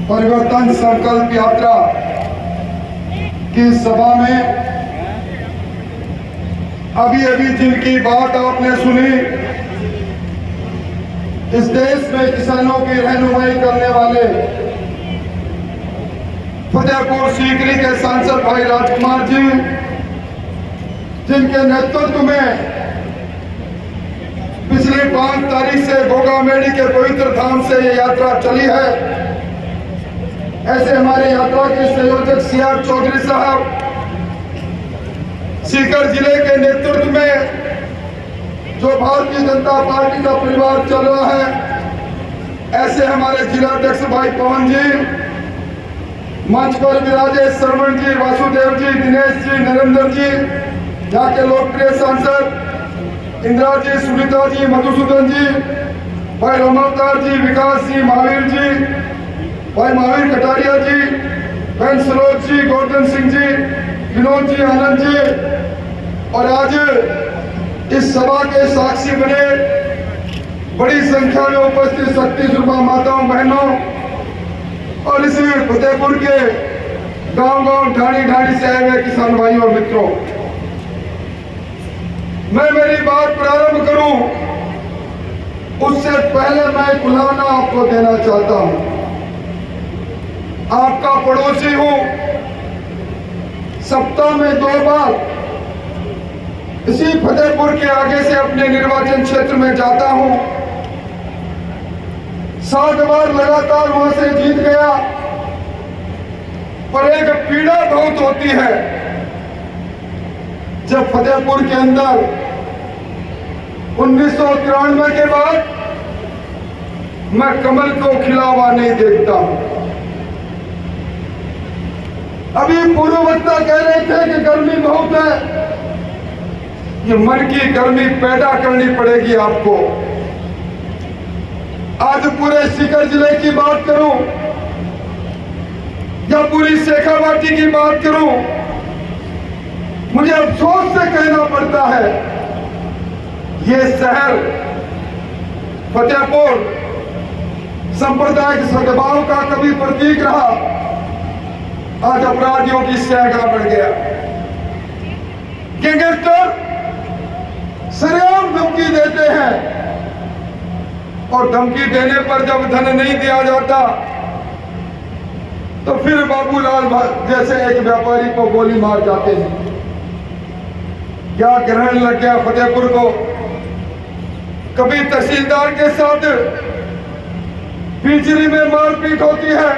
परिवर्तन संकल्प यात्रा की सभा में अभी जिनकी बात आपने सुनी, इस देश में किसानों की रहनुमाई करने वाले फतेहपुर सीकरी के सांसद भाई राजकुमार जी, जिनके नेतृत्व में पिछली 5 तारीख से गोगामेड़ी के पवित्र धाम से ये यात्रा चली है। ऐसे हमारे यात्रा के संयोजक सीआर चौधरी साहब, सीकर जिले के नेतृत्व में जो भारतीय जनता पार्टी का परिवार चल रहा है, ऐसे हमारे जिलाध्यक्ष भाई पवन जी, मंच पर विराजे श्रवण जी, वासुदेव जी, दिनेश जी, नरेंद्र जी, यहाँ के लोकप्रिय सांसद इंदिरा जी, सुनीता जी, मधुसूदन जी, भाई रमावतार जी, विकास जी, महावीर जी, भाई महावीर कटारिया जी, बहन सरोज जी, गोवर्धन सिंह जी, विनोद जी, आनंद जी, और आज इस सभा के साक्षी बने बड़ी संख्या में उपस्थित शक्ति स्वरूपा माताओं, बहनों और इस फतेहपुर के गांव-गांव, ढाणी से आए हुए किसान भाइयों और मित्रों, मैं मेरी बात प्रारंभ करूं उससे पहले मैं खुलाना आपको देना चाहता हूं। आपका पड़ोसी हूं, सप्ताह में 2 बार इसी फतेहपुर के आगे से अपने निर्वाचन क्षेत्र में जाता हूं। 7 बार लगातार वहां से जीत गया, पर एक पीड़ा बहुत होती है जब फतेहपुर के अंदर 1993 के बाद मैं कमल को खिला हुआ नहीं देखता हूं। अभी पूर्ववक्ता कह रहे थे कि गर्मी बहुत है, ये मन की गर्मी पैदा करनी पड़ेगी आपको। आज पूरे सीकर जिले की बात करूं या पूरी शेखावाटी की बात करूं, मुझे अफसोस से कहना पड़ता है, ये शहर फतेहपुर सांप्रदायिक सद्भाव का कभी प्रतीक रहा, आज अपराधियों की शहगा बन गया। गैंगस्टर सरेआम धमकी देते हैं और धमकी देने पर जब धन नहीं दिया जाता तो फिर बाबूलाल जैसे एक व्यापारी को गोली मार जाते हैं। क्या ग्रहण लग गया फतेहपुर को? कभी तहसीलदार के साथ पिंजरी में मारपीट होती है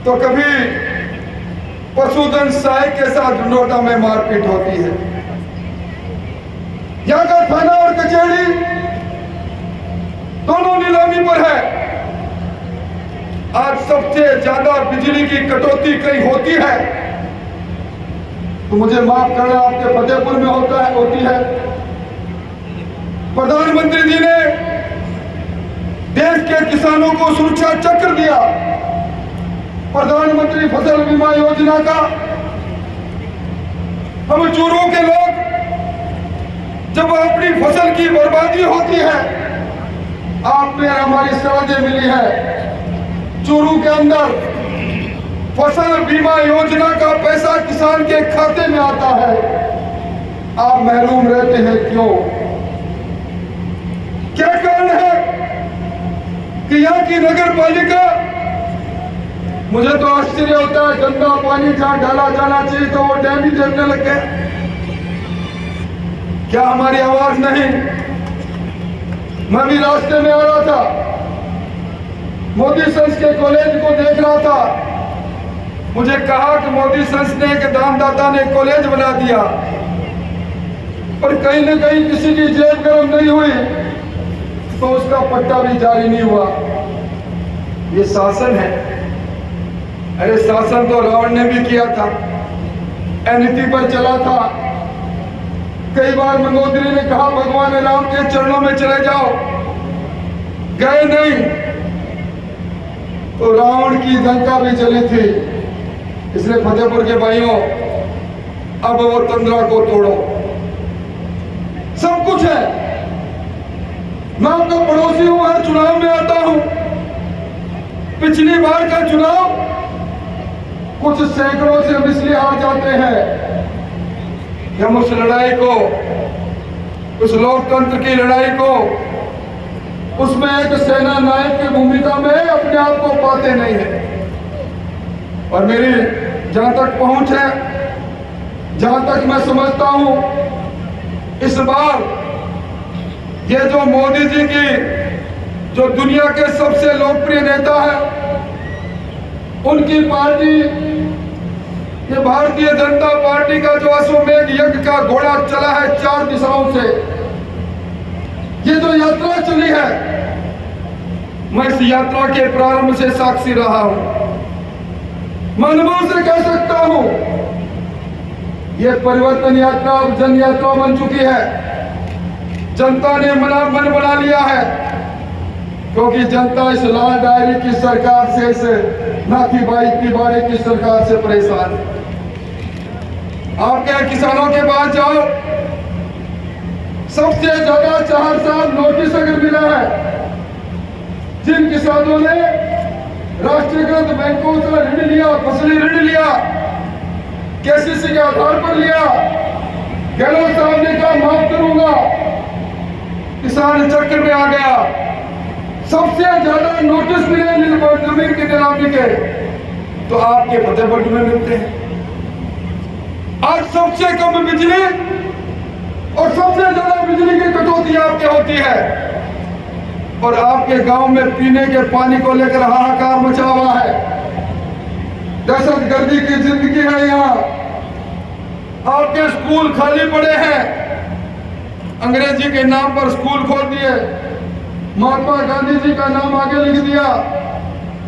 तो कभी पशुधन सहायक के साथ नोटा में मारपीट होती है। यहाँ का थाना और कचहरी दोनों नीलामी पर है। आज सबसे ज्यादा बिजली की कटौती कहीं होती है तो मुझे माफ करना, आपके फतेहपुर में होती है। प्रधानमंत्री जी ने देश के किसानों को सुरक्षा चक्र दिया, प्रधानमंत्री फसल बीमा योजना का। हम चूरू के लोग जब अपनी फसल की बर्बादी होती है, आपने हमारी सराहना मिली है, चूरू के अंदर फसल बीमा योजना का पैसा किसान के खाते में आता है, आप महरूम रहते हैं। क्यों? क्या कारण है कि यहाँ की नगर पालिका, मुझे तो आश्चर्य होता है, गंदा पानी जहां डाला जाना चाहिए तो वो डैम ही देखने लग गए। क्या हमारी आवाज नहीं? मैं भी रास्ते में आ रहा था, मोदी सन्स के कॉलेज को देख रहा था, मुझे कहा कि मोदी सन्स ने एक दानदाता ने कॉलेज बना दिया, पर कहीं न कहीं किसी की जेब गर्म नहीं हुई तो उसका पट्टा भी जारी नहीं हुआ। ये शासन है। अरे शासन तो रावण ने भी किया था, अनीति पर चला था। कई बार मंगोत्री ने कहा भगवान राम के चरणों में चले जाओ, गए नहीं तो रावण की लंका भी चली थी। इसलिए फतेहपुर के भाइयों, अब वो तंद्रा को तोड़ो। सब कुछ है, मैं आपका पड़ोसी हूं, हर चुनाव में आता हूं, पिछली बार का चुनाव कुछ सैकड़ों से हम इसलिए हार जाते हैं कि हम उस लड़ाई को, उस लोकतंत्र की लड़ाई को, उसमें एक सेना नायक की भूमिका में अपने आप को पाते नहीं है। और मेरी जहां तक पहुंच है, जहां तक मैं समझता हूं, इस बार ये जो मोदी जी की, जो दुनिया के सबसे लोकप्रिय नेता है, उनकी पार्टी, ये भारतीय जनता पार्टी का जो अश्वमेध यज्ञ का घोड़ा चला है 4 दिशाओं से, ये जो यात्रा चली है, मैं इस यात्रा के प्रारंभ से साक्षी रहा हूं। मैं अनुभव से कह सकता हूं, ये परिवर्तन यात्रा अब जन यात्रा बन चुकी है। जनता ने मन बना लिया है, क्योंकि जनता इस लाल डायरी की सरकार से, इस नाथी बाई तिवारी की सरकार से परेशान है। आपके किसानों के पास जाओ, सबसे ज्यादा 4 साल नोटिस अगर मिला है, जिन किसानों ने राष्ट्रीयकृत बैंकों से ऋण लिया, फसली ऋण लिया, केसीसी के आधार पर लिया, गहलोत साहब ने कहा माफ करूंगा, किसान चक्कर में आ गया। सबसे ज्यादा नोटिस मिले जमीन की नीलामी के, तो आपके फतेहपुर में मिलते हैं। आज सबसे कम बिजली और सबसे ज्यादा बिजली की कटौती आपके होती है, और आपके गांव में पीने के पानी को लेकर हाहाकार मचा हुआ है। दहशतगर्दी की जिंदगी है यहाँ। आपके स्कूल खाली पड़े हैं, अंग्रेजी के नाम पर स्कूल खोल दिए, महात्मा गांधी जी का नाम आगे लिख दिया,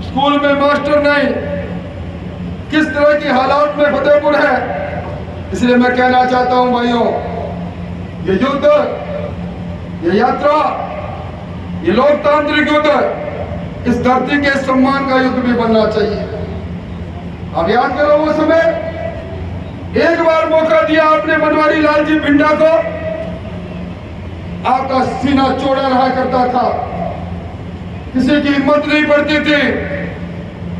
स्कूल में मास्टर नहीं। किस तरह की हालात में फतेहपुर है। इसलिए मैं कहना चाहता हूं भाइयों, ये युद्ध, ये यात्रा, ये लोकतांत्रिक युद्ध इस धरती के सम्मान का युद्ध भी बनना चाहिए। अब याद करो वो समय, एक बार मौका दिया आपने बनवारी लाल जी भिंडा को, आपका सीना चौड़ा रहा करता था, किसी की हिम्मत नहीं पड़ती थी,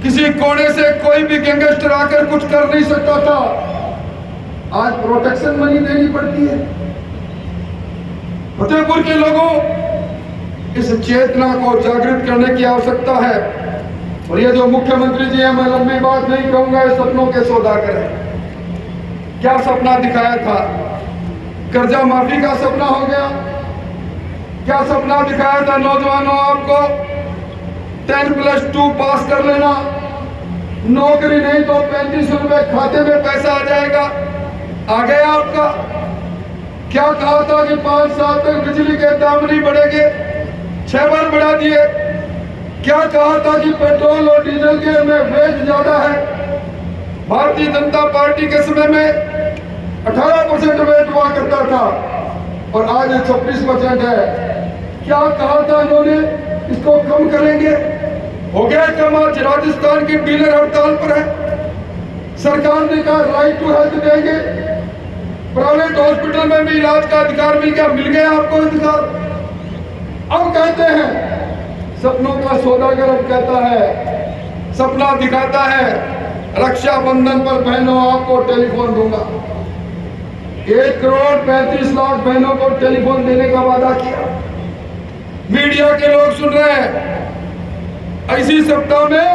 किसी कोने से कोई भी गैंगस्टर आकर कुछ कर नहीं सकता था। आज प्रोटेक्शन मनी देनी पड़ती है। फतेहपुर के लोगों, इस चेतना को जागृत करने की आवश्यकता है। और ये जो मुख्यमंत्री जी हैं, मैं लंबी बात नहीं कहूंगा, ये सपनों के सौदागर हैं। क्या सपना दिखाया था? कर्जा माफी का सपना हो गया। क्या सपना दिखाया था नौजवानों आपको? 10+2 पास कर लेना, नौकरी नहीं तो 3500 रुपए खाते में पैसा आ जाएगा। आ गया आपका? क्या कहा था कि 5 साल तक बिजली के दाम नहीं बढ़ेंगे, 6 बार बढ़ा दिए। क्या कहा था कि पेट्रोल और डीजल के में वेट ज्यादा है। भारतीय जनता पार्टी के समय में 18% वेट हुआ करता था और आज 26% है। क्या कहा था इन्होंने, इसको कम करेंगे, हो गया कम। आज राजस्थान के डीलर हड़ताल पर है। सरकार ने कहा राइट टू हेल्थ देंगे, प्राइवेट हॉस्पिटल में भी इलाज का अधिकार मिल गया आपको अधिकार। अब कहते हैं सपनों का सौदागर, अब कहता है, सपना दिखाता है रक्षाबंधन पर बहनों आपको टेलीफोन दूंगा। 1,35,00,000 बहनों को टेलीफोन देने का वादा किया। मीडिया के लोग सुन रहे हैं। इसी सप्ताह में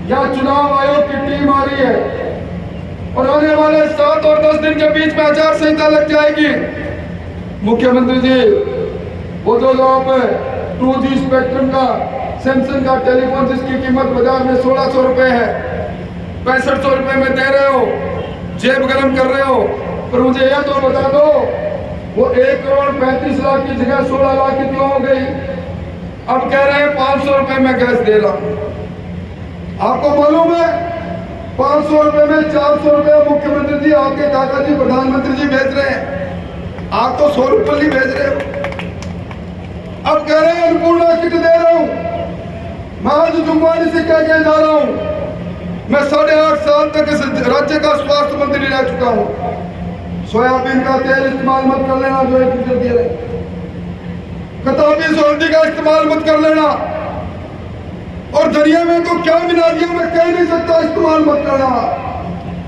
यह चुनाव आयोग की टीम आ रही है और आने वाले 7 और 10 दिन के बीच में आचार संहिता लग जाएगी। मुख्यमंत्री जी, वो जो आप 2G स्पेक्ट्रम का सैमसंग का टेलीफोन जिसकी कीमत बाजार में 1600 रुपए है, 6500 रुपए में दे रहे हो, जेब गरम कर रहे हो। पर मुझे यह तो बता दो, वो 1,35,00,000 की जगह 16 लाख की क्यों हो गई? अब कह रहे हैं 500 रुपए में गैस दे रहा हूं। आपको मालूम है 500 रुपए में 400 रुपए मुख्यमंत्री जी, आपके दादाजी प्रधानमंत्री जी भेज रहे हैं, आप तो 100 रुपये ही भेज रहे हो। अब कह रहे हैं अन्नपूर्णा किट दे रहा हूं। मैं आज जुम्मन से कह के जा रहा हूं, मैं 8.5 साल तक इस राज्य का स्वास्थ्य मंत्री रह चुका हूं। सोयाबीन का तेल इस्तेमाल मत कर लेना जो 1 दे रहे, कतौती हल्दी का इस्तेमाल मत कर लेना। और दुनिया में तो क्या मिला दिया मैं कह नहीं सकता, इस्तेमाल मत करना,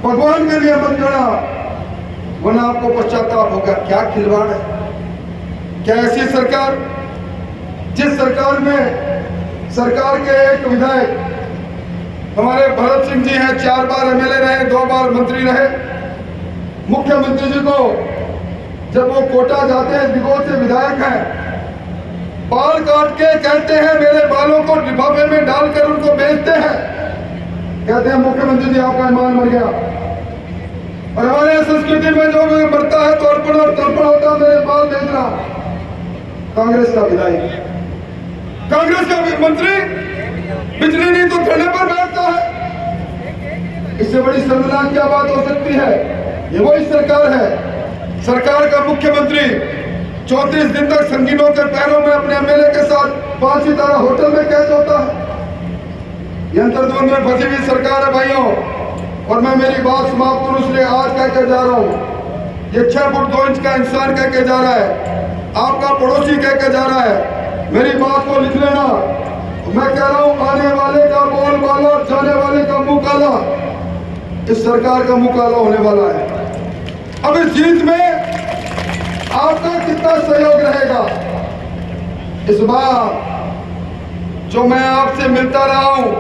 भगवान के लिए मत करना, वरना आपको पश्चाताप होगा। क्या खिलवाड़ है, क्या ऐसी सरकार, जिस सरकार में सरकार के एक विधायक हमारे भरत सिंह जी हैं, 4 बार एमएलए रहे, 2 बार मंत्री रहे, मुख्यमंत्री जी को जब वो कोटा जाते हैं, दिगोद से विधायक हैं, बाल काट के कहते हैं मेरे बालों को लिफाफे में डालकर उनको बेचते हैं, कहते हैं मुख्यमंत्री जी आपका ईमान मर गया। और हमारे संस्कृति में जो भी मरता है तो अर्पण और तर्पण होता है, मेरे बाल बेचना। कांग्रेस का विधायक, कांग्रेस का मंत्री बिजली नहीं तो धरने पर बैठता है। इससे बड़ी शर्मनाक क्या बात हो सकती है? ये वही सरकार है, सरकार का मुख्यमंत्री 34 दिन तक संगीनों के पैरों में अपने एमएलए के साथ 5 सितारा होटल में कैद होता है। यंत्रद्वंद में फंसी हुई सरकार है भाइयों। और मैं मेरी बात समाप्त करूं इसलिए आज कहकर जा रहा हूं, ये 6 फुट 2 इंच का इंसान कहकर जा रहा है, आपका पड़ोसी कहकर जा रहा है, मेरी बात को लिख लेना। मैं कह रहा हूं आने वाले का बोल बाला, जाने वाले का मुंह काला, इस सरकार का मुंह काला होने वाला है। अब इस जीत में आपका कितना सहयोग रहेगा? इस बार जो मैं आपसे मिलता रहा हूं,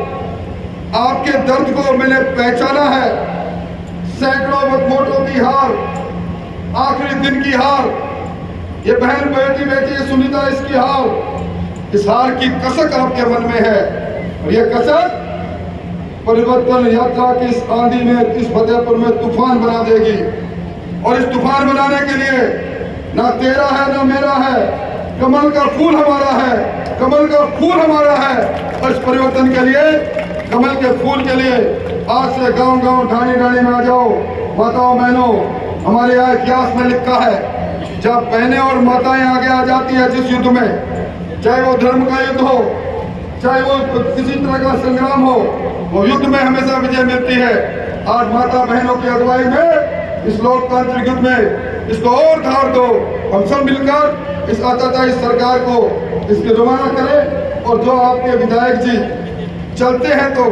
आपके दर्द को मैंने पहचाना है। सैकड़ों वोटों की हार, आखिरी दिन की हार, ये बहन बेटी बेटी सुनीता इसकी हार, इस हार की कसक आपके मन में है। और ये कसक परिवर्तन यात्रा की इस आंधी में, इस फतेहपुर में तूफान बना देगी। और इस तूफान बनाने के लिए ना तेरा है ना मेरा है, कमल का फूल हमारा है, कमल का फूल हमारा है। और इस परिवर्तन के लिए, कमल के फूल के लिए आज से गांव गांव ढाणी ढाणी में आ जाओ। माताओं बहनों, हमारे यहाँ इतिहास में लिखा है, जब बहनें और माताएं आगे आ जाती है जिस युद्ध में, चाहे वो धर्म का युद्ध हो, चाहे वो किसी तरह का संग्राम हो, वो युद्ध में हमेशा विजय मिलती है। आज माता बहनों की अगुवाई में इस लोकतांत्रिक युद्ध में इसको और धार दो। हम सब मिलकर इस आताताई सरकार को इसके रवाना करें। और जो आपके विधायक जी चलते हैं तो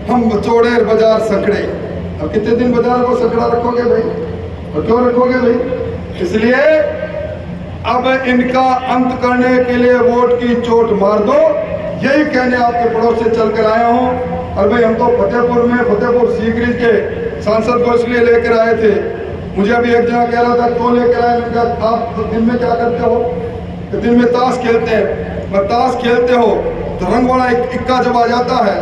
हम चौड़ेर बाजार सकड़े। अब कितने दिन बाजार को सकड़ा रखोगे भाई? और क्यों रखोगे भाई? इसलिए अब इनका अंत करने के लिए वोट की चोट मार दो, यही कहने आपके पड़ोस से चल कर आया हूं। और भाई हम तो फतेहपुर में, फतेहपुर सीकरी के सांसद को इसलिए लेकर आए थे। मुझे अभी एक जना कह रहा था क्यों लेकर आए, मैंने कहा आप तो दिन में क्या करते हो? तो दिन में ताश खेलते हैं। और ताश खेलते हो तो रंग वाला इक्का जब आ जाता है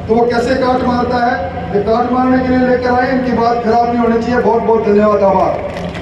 तो वो कैसे काट मारता है, ये काट मारने के लिए लेकर आए। इनकी बात खराब नहीं होनी चाहिए। बहुत बहुत धन्यवाद आभार।